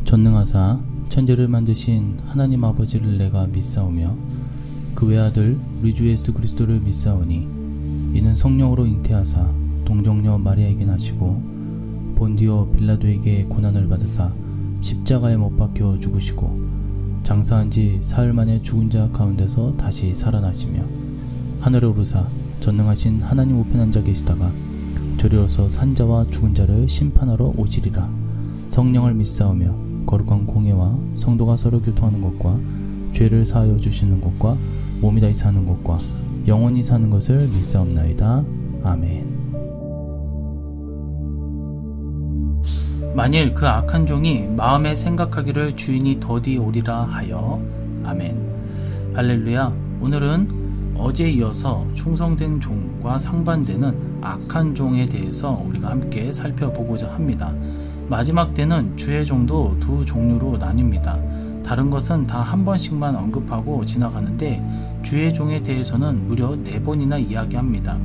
전능하사 천지를 만드신 하나님 아버지를 내가 믿사오며 그 외아들 우리 주 예수 그리스도를 믿사오니 이는 성령으로 잉태하사 동정녀 마리아에게 나시고 본디오 빌라도에게 고난을 받으사 십자가에 못 박혀 죽으시고 장사한 지 사흘 만에 죽은 자 가운데서 다시 살아나시며 하늘에 오르사 전능하신 하나님 우편에 앉아 계시다가 저리로서 산자와 죽은 자를 심판하러 오시리라. 성령을 믿사오며 거룩한 공예와 성도가 서로 교통하는 것과 죄를 사하여 주시는 것과 몸이 다시 사는 것과 영원히 사는 것을 믿사옵나이다. 아멘. 만일 그 악한 종이 마음에 생각하기를 주인이 더디 오리라 하여. 아멘. 할렐루야. 오늘은 어제에 이어서 충성된 종과 상반되는 악한 종에 대해서 우리가 함께 살펴보고자 합니다. 마지막 때는 주의 종도 두 종류로 나뉩니다. 다른 것은 다 한 번씩만 언급하고 지나가는데 주의 종에 대해서는 무려 4번이나 이야기합니다.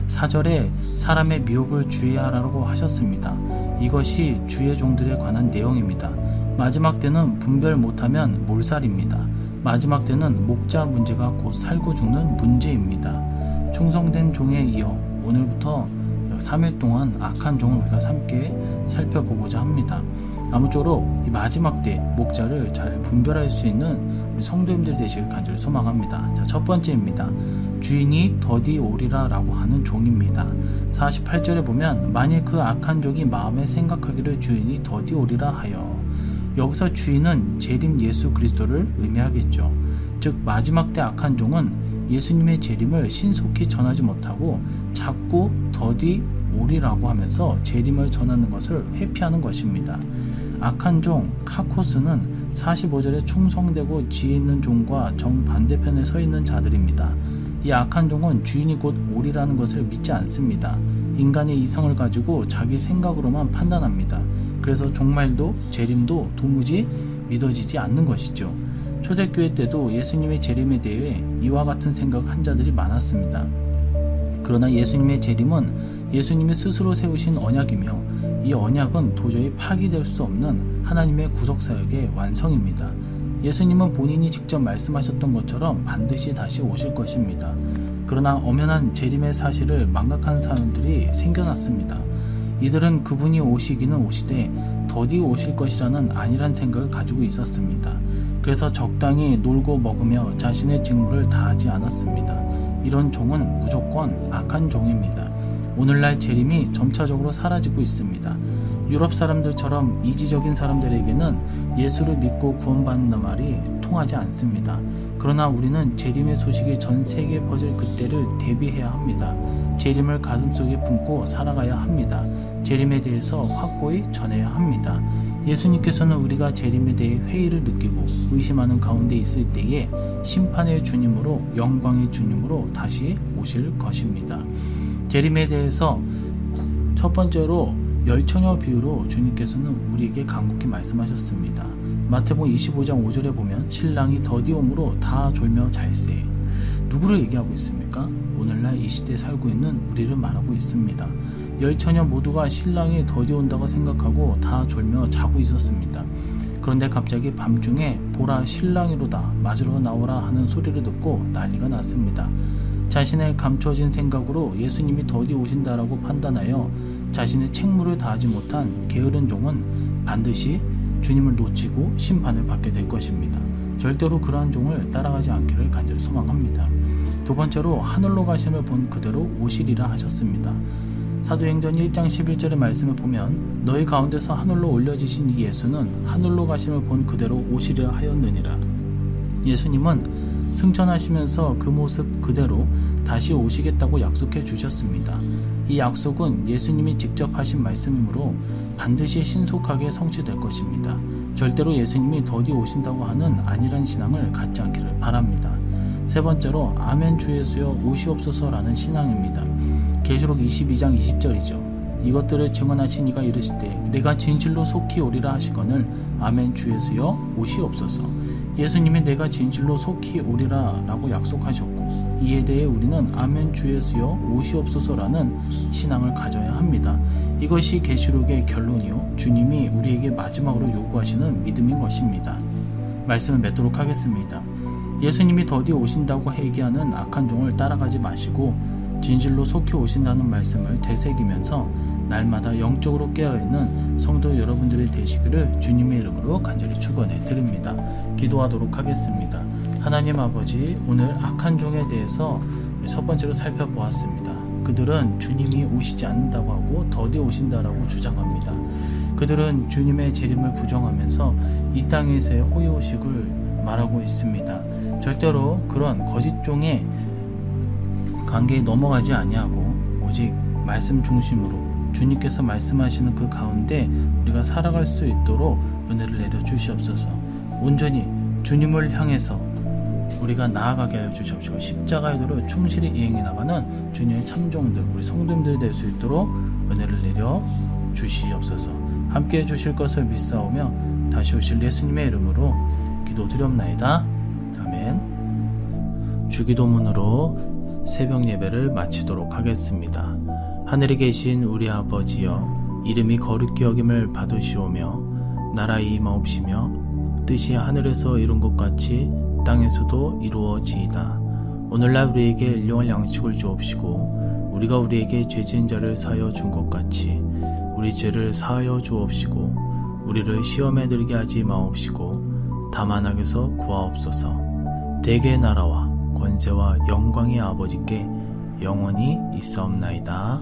4절에 사람의 미혹을 주의하라고 하셨습니다. 이것이 주의 종들에 관한 내용입니다. 마지막 때는 분별 못하면 몰살입니다. 마지막 때는 목자 문제가 곧 살고 죽는 문제입니다. 충성된 종에 이어 오늘부터 3일 동안 악한 종을 우리가 함께 살펴보고자 합니다. 아무쪼록 이 마지막 때 목자를 잘 분별할 수 있는 우리 성도님들 되시길 간절히 소망합니다. 자, 첫 번째입니다. 주인이 더디 오리라 라고 하는 종입니다. 48절에 보면 만일 그 악한 종이 마음에 생각하기를 주인이 더디 오리라 하여. 여기서 주인은 재림 예수 그리스도를 의미하겠죠. 즉 마지막 때 악한 종은 예수님의 재림을 신속히 전하지 못하고 자꾸 더디 오리라고 하면서 재림을 전하는 것을 회피하는 것입니다. 악한 종 카코스는 45절에 충성되고 지혜 있는 종과 정반대편에 서 있는 자들입니다. 이 악한 종은 주인이 곧 오리라는 것을 믿지 않습니다. 인간의 이성을 가지고 자기 생각으로만 판단합니다. 그래서 종말도 재림도 도무지 믿어지지 않는 것이죠. 초대교회 때도 예수님의 재림에 대해 이와 같은 생각을 한 자들이 많았습니다. 그러나 예수님의 재림은 예수님이 스스로 세우신 언약이며 이 언약은 도저히 파기될 수 없는 하나님의 구속사역의 완성입니다. 예수님은 본인이 직접 말씀하셨던 것처럼 반드시 다시 오실 것입니다. 그러나 엄연한 재림의 사실을 망각한 사람들이 생겨났습니다. 이들은 그분이 오시기는 오시되 더디 오실 것이라는 안일한 생각을 가지고 있었습니다. 그래서 적당히 놀고 먹으며 자신의 직무를 다하지 않았습니다. 이런 종은 무조건 악한 종입니다. 오늘날 재림이 점차적으로 사라지고 있습니다. 유럽 사람들처럼 이지적인 사람들에게는 예수를 믿고 구원받는 말이 통하지 않습니다. 그러나 우리는 재림의 소식이 전 세계에 퍼질 그때를 대비해야 합니다. 재림을 가슴속에 품고 살아가야 합니다. 재림에 대해서 확고히 전해야 합니다. 예수님께서는 우리가 재림에 대해 회의를 느끼고 의심하는 가운데 있을 때에 심판의 주님으로 영광의 주님으로 다시 오실 것입니다. 재림에 대해서 첫 번째로 열처녀 비유로 주님께서는 우리에게 간곡히 말씀하셨습니다. 마태복음 25장 5절에 보면 신랑이 더디 오므로 다 졸며 잘세. 누구를 얘기하고 있습니까? 오늘날 이 시대에 살고 있는 우리를 말하고 있습니다. 열처녀 모두가 신랑이 더디 온다고 생각하고 다 졸며 자고 있었습니다. 그런데 갑자기 밤중에 보라 신랑이로다 맞으러 나오라 하는 소리를 듣고 난리가 났습니다. 자신의 감춰진 생각으로 예수님이 더디 오신다라고 판단하여 자신의 책무를 다하지 못한 게으른 종은 반드시 주님을 놓치고 심판을 받게 될 것입니다. 절대로 그러한 종을 따라가지 않기를 간절히 소망합니다. 두 번째로 하늘로 가심을 본 그대로 오시리라 하셨습니다. 사도행전 1장 11절의 말씀을 보면 너희 가운데서 하늘로 올려지신 이 예수는 하늘로 가심을 본 그대로 오시리라 하였느니라. 예수님은 승천하시면서 그 모습 그대로 다시 오시겠다고 약속해 주셨습니다. 이 약속은 예수님이 직접 하신 말씀이므로 반드시 신속하게 성취될 것입니다. 절대로 예수님이 더디 오신다고 하는 안일한 신앙을 갖지 않기를 바랍니다. 세 번째로 아멘 주 예수여 오시옵소서라는 신앙입니다. 계시록 22장 20절이죠. 이것들을 증언하신 이가 이르시되 내가 진실로 속히 오리라 하시거늘 아멘 주 예수여 오시옵소서. 예수님이 내가 진실로 속히 오리라 라고 약속하셨고, 이에 대해 우리는 아멘 주 예수여 오시옵소서라는 신앙을 가져야 합니다. 이것이 계시록의 결론이요 주님이 우리에게 마지막으로 요구하시는 믿음인 것입니다. 말씀을 맺도록 하겠습니다. 예수님이 더디 오신다고 얘기하는 악한 종을 따라가지 마시고 진실로 속히 오신다는 말씀을 되새기면서 날마다 영적으로 깨어있는 성도 여러분들이 되시기를 주님의 이름으로 간절히 축원해 드립니다. 기도하도록 하겠습니다. 하나님 아버지, 오늘 악한 종에 대해서 첫 번째로 살펴보았습니다. 그들은 주님이 오시지 않는다고 하고 더디 오신다라고 주장합니다. 그들은 주님의 재림을 부정하면서 이 땅에서의 호의호식을 말하고 있습니다. 절대로 그런 거짓 종의 관계에 넘어가지 아니하고 오직 말씀 중심으로 주님께서 말씀하시는 그 가운데 우리가 살아갈 수 있도록 은혜를 내려 주시옵소서. 온전히 주님을 향해서 우리가 나아가게 하여 주시옵시고, 십자가의 도를 충실히 이행해 나가는 주님의 참종들, 우리 성도님들이 될 수 있도록 은혜를 내려 주시옵소서. 함께해 주실 것을 믿사오며 다시 오실 예수님의 이름으로 기도드렸나이다. 아멘. 주기도문으로 새벽 예배를 마치도록 하겠습니다. 하늘에 계신 우리 아버지여, 이름이 거룩히 여김을 받으시오며 나라의 임하옵시며 뜻이 하늘에서 이룬 것 같이 땅에서도 이루어지이다. 오늘날 우리에게 일용할 양식을 주옵시고, 우리가 우리에게 죄 지은 자를 사하여 준 것 같이 우리 죄를 사하여 주옵시고, 우리를 시험에 들게 하지 마옵시고 다만 악에서 구하옵소서. 대개의 나라와 권세와 영광이 아버지께 영원히 있사옵나이다.